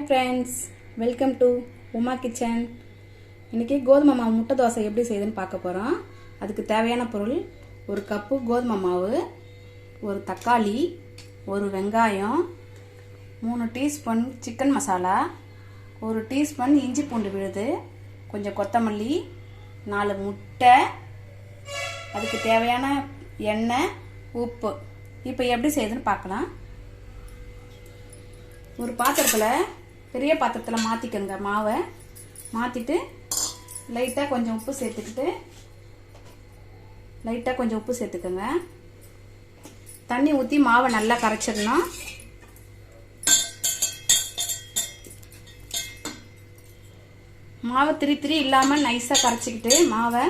Friends, welcome to Uma kitchen. இன்றைக்கி கோதுமை மாவு முட்டை தோசை எப்படி செய்யுதுன்னு பார்க்க போகிறோம். அதுக்கு தேவையான பொருள்: ஒரு கப்பு கோதுமை மாவு, ஒரு தக்காளி, ஒரு வெங்காயம், 3 டீஸ்பூன் சிக்கன் மசாலா, 1 டீஸ்பூன் இஞ்சி பூண்டு விழுது, கொஞ்சம் கொத்தமல்லி, 4 முட்டை, அதுக்கு தேவையான எண்ணெய், உப்பு. இப்போ எப்படி செய்யுதுன்னு பார்க்கலாம். ஒரு பாத்திரத்தில், பெரிய பாத்திரத்தில் மாற்றிக்கோங்க. மாவை மாற்றிட்டு லைட்டாக கொஞ்சம் உப்பு சேர்த்துக்கோங்க. தண்ணி ஊற்றி மாவை நல்லா கரைச்சிடணும். மாவை திரி இல்லாமல் நைஸாக கரைச்சிக்கிட்டு, மாவை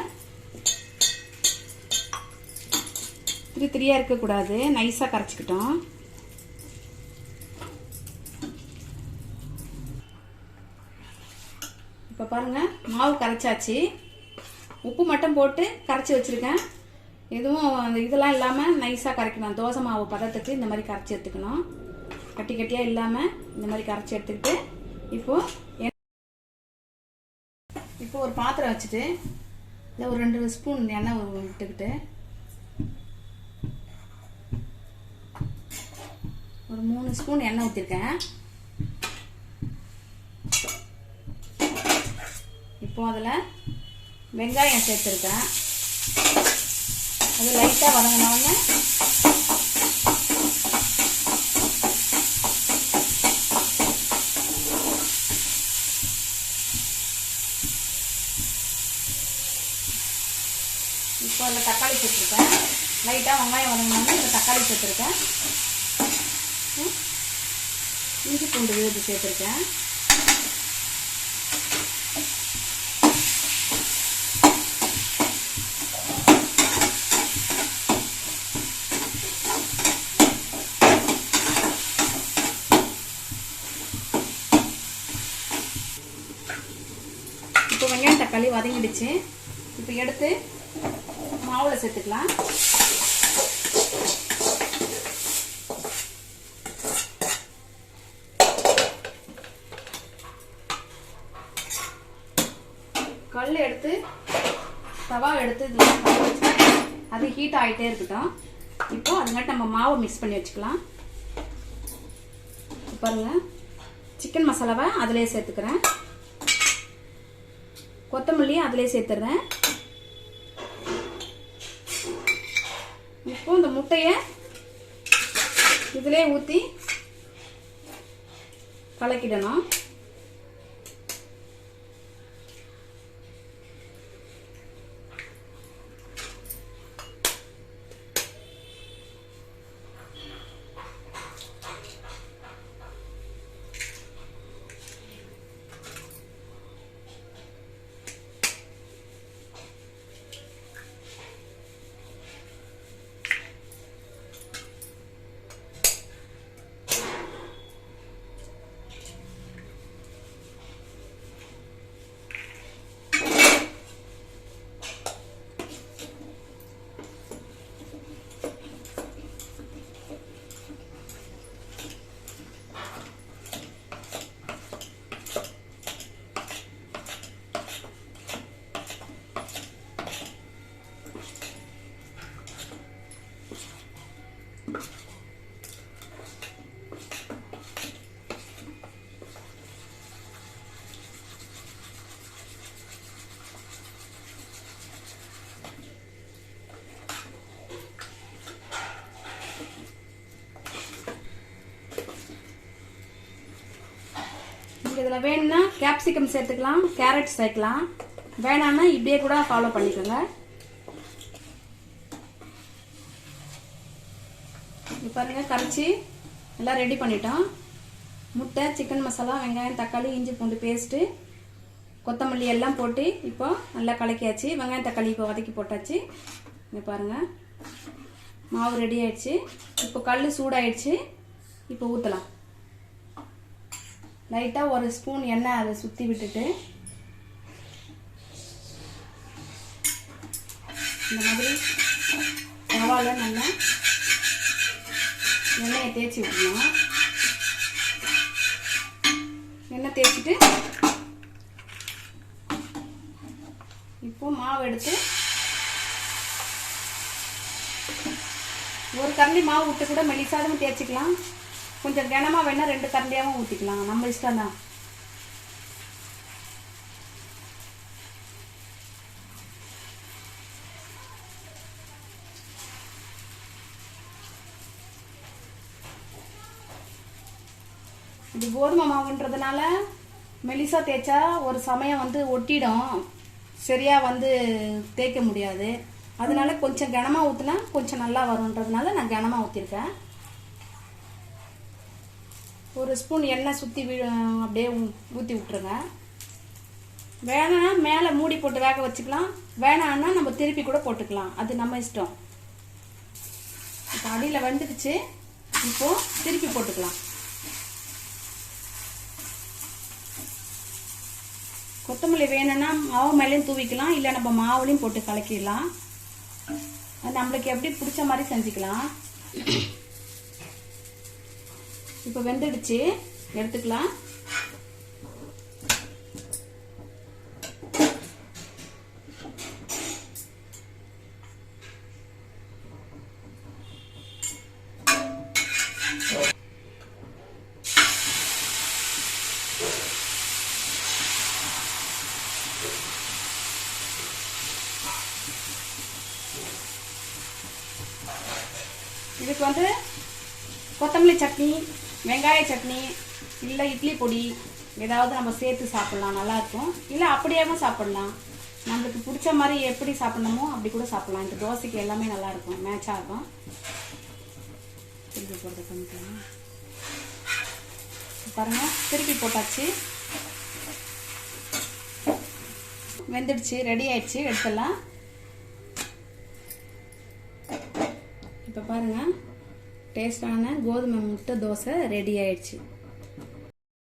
திரியாக இருக்கக்கூடாது, நைஸாக கரைச்சிக்கிட்டோம். இப்போ பாருங்கள், மாவு கரைச்சாச்சு. உப்பு மட்டும் போட்டு கரைச்சி வச்சுருக்கேன். எதுவும் அந்த இதெல்லாம் இல்லாமல் நைஸாக கரைக்கணும். தோசை மாவு பதத்துக்கு இந்த மாதிரி கரைச்சி எடுத்துக்கணும். கட்டி கட்டியாக இல்லாமல் இந்த மாதிரி கரைச்சி எடுத்துக்கிட்டு, இப்போ ஒரு பாத்திரம் வச்சுட்டு இதில் ஒரு 2 ஸ்பூன் எண்ணெய் விட்டுக்கிட்டு, ஒரு 3 ஸ்பூன் எண்ணெய் ஊற்றிருக்கேன். இப்போ அதில் வெங்காயம் சேர்த்துருக்கேன். அது லைட்டாக வதங்கினோடனே இப்போ அதில் தக்காளி சேர்த்துருக்கேன். லைட்டாக வெங்காயம் வதங்கினோடனே இந்த தக்காளி சேர்த்துருக்கேன். இஞ்சி பூண்டு விழுது சேர்த்துருக்கேன். இப்போ வெங்காயம் தக்காளி வதங்கிடுச்சு. இப்போ எடுத்து மாவில் சேர்த்துக்கலாம். கல் எடுத்து தவா எடுத்து அது ஹீட் ஆகிட்டே இருக்கட்டும். இப்போ அதுங்காட்டி நம்ம மாவை மிக்ஸ் பண்ணி வச்சுக்கலாம். பாருங்க, சிக்கன் மசாலாவை அதிலே சேர்த்துக்கிறேன். கொத்தமல்லியும் அதிலே சேர்த்துறேன். இப்போ இந்த முட்டையை இதிலே ஊற்றி கலக்கிடணும். இதில் வேணும்னா கேப்சிகம் சேர்த்துக்கலாம், கேரட் சேர்க்கலாம். வேணான்னா இப்படியே கூட ஃபாலோ பண்ணிக்கோங்க. இப்போ பாருங்க, கரைச்சி எல்லாம் ரெடி பண்ணிட்டோம். முட்டை, சிக்கன் மசாலா, வெங்காயம், தக்காளி, இஞ்சி பூண்டு பேஸ்ட்டு, கொத்தமல்லி எல்லாம் போட்டு இப்போ நல்லா கலக்கியாச்சு. வெங்காயம் தக்காளி இப்போ வதக்கி போட்டாச்சு. இங்கே பாருங்கள், மாவு ரெடி ஆயிடுச்சு. இப்போ கல் சூடாயிடுச்சு. இப்போ ஊற்றலாம். லைட்டாக 1 ஸ்பூன் எண்ணெய் அதை சுற்றி விட்டுட்டு இந்த மாதிரி தவாவில் நல்லா எண்ணெயை தேய்ச்சி விடணும். தேய்ச்சிட்டு இப்போ மாவு எடுத்து ஒரு கரண்டி மாவு விட்டு கூட மெலிசாவும் தேய்ச்சிக்கலாம். கொஞ்சம் கனமாக வேணால் 2 கரண்டியாகவும் ஊற்றிக்கலாம், நம்ம இஷ்டம் தான். இது கோதுமை மாவுன்றதுனால மெலிசா தேய்ச்சா ஒரு சமயம் ஒட்டிடும், சரியாக தேய்க்க முடியாது. அதனால கொஞ்சம் கனமாக ஊற்றினா கொஞ்சம் நல்லா வரும்ன்றதுனால நான் கனமாக ஊற்றிருக்கேன். ஒரு ஸ்பூன் எண்ணெய் சுற்றி அப்படியே ஊற்றி விட்டுருங்க. வேணான்னா மேலே மூடி போட்டு வேக வச்சுக்கலாம், வேணான்னா நம்ம திருப்பி கூட போட்டுக்கலாம், அது நம்ம இஷ்டம். இப்போ அடியில் வெந்துடுச்சு, இப்போது திருப்பி போட்டுக்கலாம். கொத்தமல்லி வேணும்னா மாவு மேலேயும் தூவிக்கலாம், இல்லை நம்ம மாவுலையும் போட்டு கலக்கிடலாம். அது நம்மளுக்கு எப்படி பிடிச்ச மாதிரி செஞ்சுக்கலாம். இப்போ வெந்துடுச்சு, எடுத்துக்கலாம். இதுக்கு கொத்தமல்லி சட்னி, வெங்காய சட்னி, இல்லை இட்லி பொடி ஏதாவது நம்ம சேர்த்து சாப்பிட்லாம், நல்லாயிருக்கும். இல்லை அப்படியேவும் சாப்பிட்லாம், நம்மளுக்கு பிடிச்ச மாதிரி எப்படி சாப்பிட்ணுமோ அப்படி கூட சாப்பிட்லாம். இந்த தோசைக்கு எல்லாமே நல்லாயிருக்கும், மேட்சாக இருக்கும். திருப்பி போட்டு பண்ணிக்கலாம். பாருங்கள், திருப்பி போட்டாச்சு, வெந்துடுச்சு, ரெடி ஆயிடுச்சு, எடுத்துடலாம். இப்போ பாருங்கள், டேஸ்டான கோதுமை முட்டை தோசை ரெடி ஆயிடுச்சு.